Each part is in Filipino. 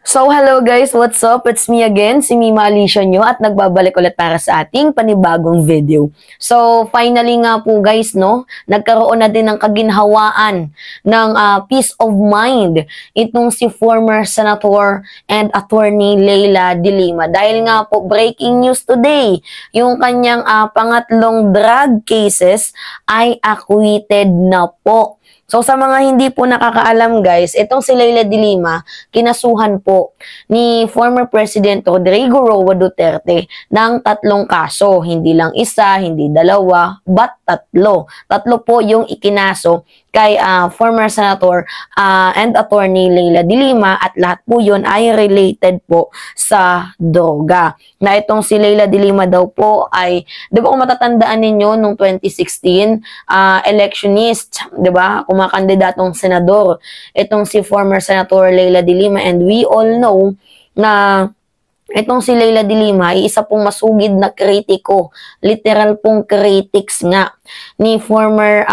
So, hello guys, what's up? It's me again, si Mima Alicia nyo at nagbabalik ulit para sa ating panibagong video. So, finally nga po guys, no, nagkaroon na din ng kaginhawaan ng peace of mind itong si former Senator and Attorney Leila de Lima. Dahil nga po, breaking news today, yung kanyang pangatlong drug cases ay acquitted na po. So sa mga hindi po nakakaalam guys, itong si Leila de Lima, kinasuhan po ni former President Rodrigo Roa Duterte ng 3 kaso. Hindi lang isa, hindi dalawa, but 3. 3 po yung ikinaso kay former Senator and Attorney Leila de Lima at lahat po yun ay related po sa droga. Na itong si Leila de Lima daw po ay, di ba kung matatandaan ninyo nung 2016, electionist, di ba? Kumakandidatong senador. Itong si former Senator Leila de Lima, and we all know na itong si Leila de Lima ay isa pong masugid na kritiko, literal pong critics nga ni former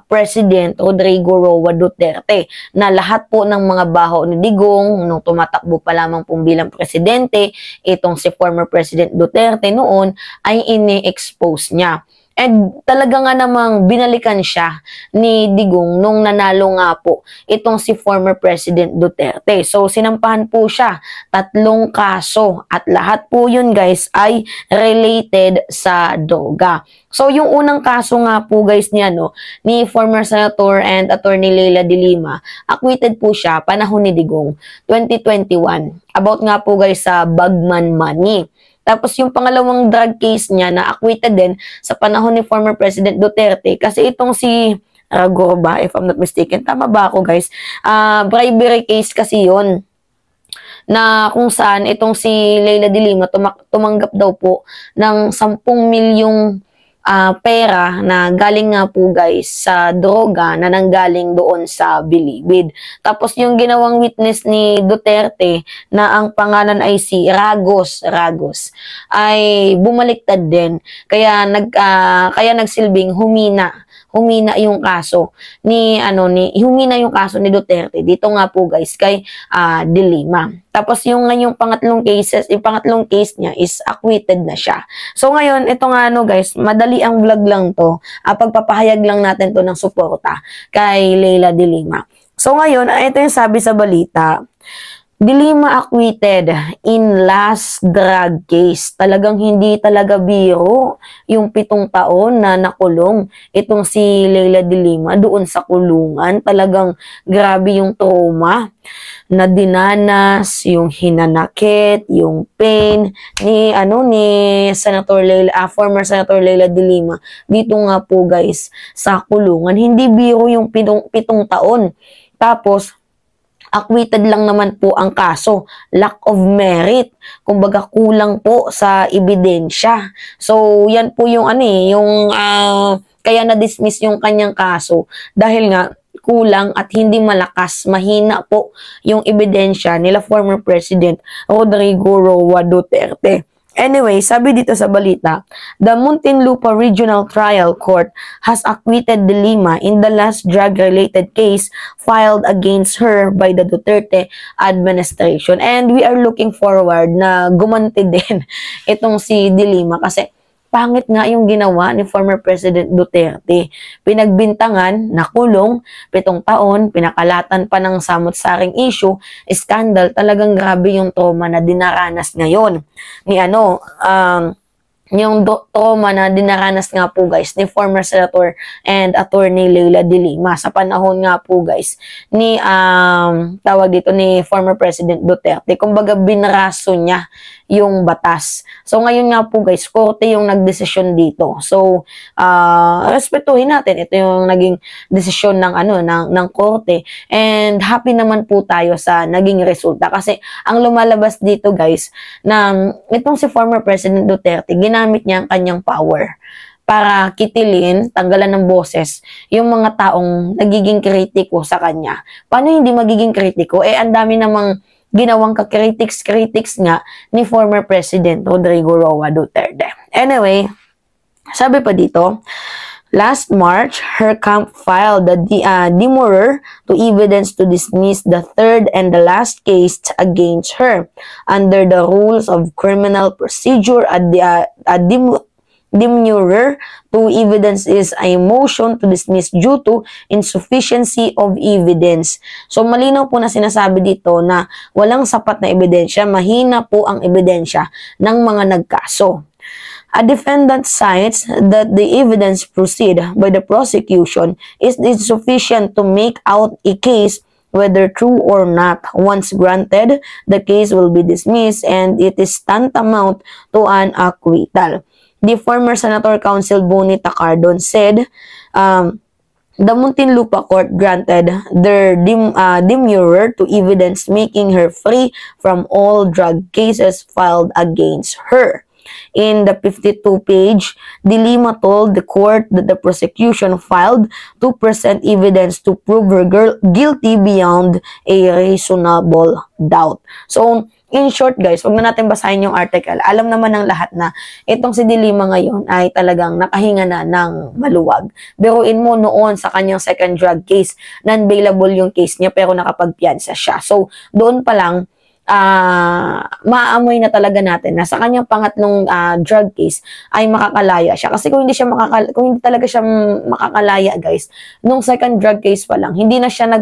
President Rodrigo Roa Duterte, na lahat po ng mga baho ni Digong nung tumatakbo pa lamang pong bilang presidente, itong si former President Duterte noon ay ini-expose niya. And talaga nga namang binalikan siya ni Digong nung nanalo nga po itong si former President Duterte. So sinampahan po siya 3 kaso at lahat po yun guys ay related sa droga. So yung unang kaso nga po guys ni former Senator and Attorney Leila de Lima, acquitted po siya panahon ni Digong 2021. About nga po guys sa Bagman Money. Tapos yung pangalawang drug case niya na acquitted din sa panahon ni former President Duterte kasi itong si Ragorba, if I'm not mistaken. Tama ba ako guys? Bribery case kasi yon, na kung saan itong si Leila de Lima tumanggap daw po ng 10 milyong pera na galing nga po guys sa droga na nanggaling doon sa Bilibid. Tapos yung ginawang witness ni Duterte na ang pangalan ay si Ragos ay bumaliktad din. Kaya nagsilbing humina yung kaso humina yung kaso ni Duterte dito nga po guys kay de Lima. Tapos yung pangatlong case niya is acquitted na siya. So ngayon, ito nga guys, madali ang vlog lang to. Pagpapahayag lang natin to ng suporta kay Leila de Lima. So ngayon, ito yung sabi sa balita. De Lima acquitted in last drug case. Talagang hindi talaga biro yung 7 taon na nakulong itong si Leila de Lima doon sa kulungan. Talagang grabe yung trauma na dinanas, yung hinanakit, yung pain ni Senator Leila, former Senator Leila de Lima dito nga po guys sa kulungan. Hindi biro yung 7 taon. Tapos acquitted lang naman po ang kaso. Lack of merit. Kumbaga kulang po sa ebidensya. So yan po yung kaya na-dismiss yung kanyang kaso dahil nga kulang at hindi malakas, mahina po yung ebidensya nila former President Rodrigo Roa Duterte. Anyway, sabi dito sa balita, the Muntinlupa Regional Trial Court has acquitted de Lima in the last drug-related case filed against her by the Duterte administration. And we are looking forward na gumanti din itong si de Lima kasi pangit nga yung ginawa ni former President Duterte. Pinagbintangan, nakulong, 7 taon, pinakalatan pa ng samot-saring issue, scandal, talagang grabe yung trauma na dinaranas ngayon. Yung trauma na dinaranas nga po guys ni former Senator and Attorney Leila de Lima sa panahon nga po guys ni ni former President Duterte. Kumbaga binraso niya yung batas. So ngayon nga po guys, korte yung nagdesisyon dito. So respetuhin natin, ito yung naging desisyon ng korte, and happy naman po tayo sa naging resulta kasi ang lumalabas dito guys na itong si former President Duterte, ginamit niya ang kanyang power para kitilin, tanggalan ng boses yung mga taong nagiging kritiko sa kanya. Paano hindi magiging kritiko? Ang dami namang ginawang ka-critics nga ni former President Rodrigo Roa Duterte. Anyway, sabi pa dito, Last March, her camp filed a demurrer to evidence to dismiss the third and the last case against her. Under the rules of criminal procedure, a demurrer to evidence is a motion to dismiss due to insufficiency of evidence. So, malinaw po na sinasabi dito na walang sapat na ebidensya, mahina po ang ebidensya ng mga nagkaso. A defendant cites that the evidence proceed by the prosecution is insufficient to make out a case whether true or not. Once granted, the case will be dismissed and it is tantamount to an acquittal. The former Senator Counsel Bonita Cardon said, the Muntinlupa Court granted their demurrer to evidence, making her free from all drug cases filed against her. In the 52-page, De Lima told the court that the prosecution filed to present evidence to prove her guilty beyond a reasonable doubt. So, in short guys, wag na natin basahin yung article. Alam naman ng lahat na itong si De Lima ngayon ay talagang nakahinga na ng maluwag. Biruin mo noon sa kanyang second drug case, non-bailable yung case niya pero nakapagpiyansa siya. So, doon pa lang, maamoy na talaga natin na sa kanyang pangatlong drug case ay makakalaya siya. Kasi kung hindi talaga siya makakalaya, guys, nung second drug case pa lang, hindi na siya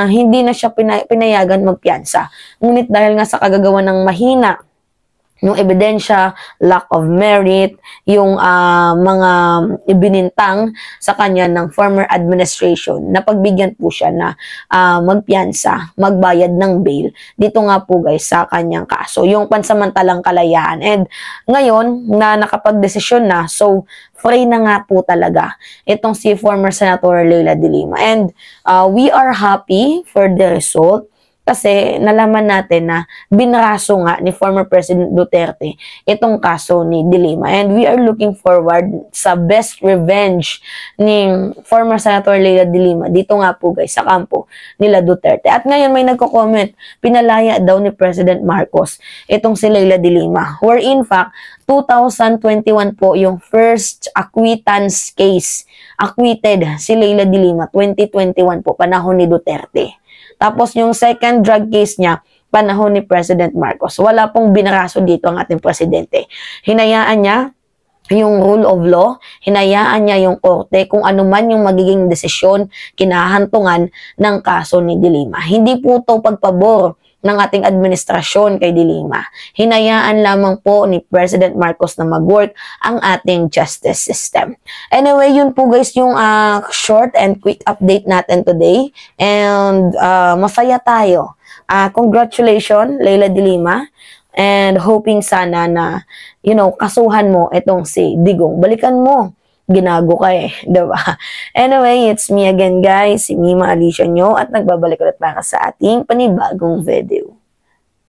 hindi na siya pinayagan magpiyansa. Ngunit dahil nga sa kagagawa ng mahina yung ebidensya, lack of merit, yung mga ibinintang sa kanya ng former administration, napagbigyan po siya na magpiyansa, magbayad ng bail. Dito nga po guys sa kanyang kaso, yung pansamantalang kalayaan. And ngayon, na nakapagdesisyon na, so free na nga po talaga itong si former Senator Leila De Lima. And we are happy for the result. Kasi nalaman natin na binraso nga ni former President Duterte itong kaso ni De Lima. And we are looking forward sa best revenge ni former Senator Leila De Lima dito nga po guys sa kampo nila Duterte. At ngayon may nagko-comment, pinalaya daw ni President Marcos itong si Leila De Lima. Where in fact, 2021 po yung first acquittance case. Acquitted si Leila De Lima, 2021 po, panahon ni Duterte. Tapos yung second drug case niya, panahon ni President Marcos. Wala pong binaraso dito ang ating presidente. Hinayaan niya yung rule of law, hinayaan niya yung korte kung ano man yung magiging desisyon, kinahantungan ng kaso ni De Lima. Hindi po ito pagpabor ng ating administrasyon kay De Lima. Hinayaan lamang po ni President Marcos na mag-work ang ating justice system. Anyway, yun po guys yung short and quick update natin today. And masaya tayo. Congratulations, Leila De Lima. And hoping sana na, kasuhan mo itong si Digong. Balikan mo. Ginago ka diba? Anyway, it's me again guys, si Mima Alicia nyo at nagbabalik ulit para sa ating panibagong video.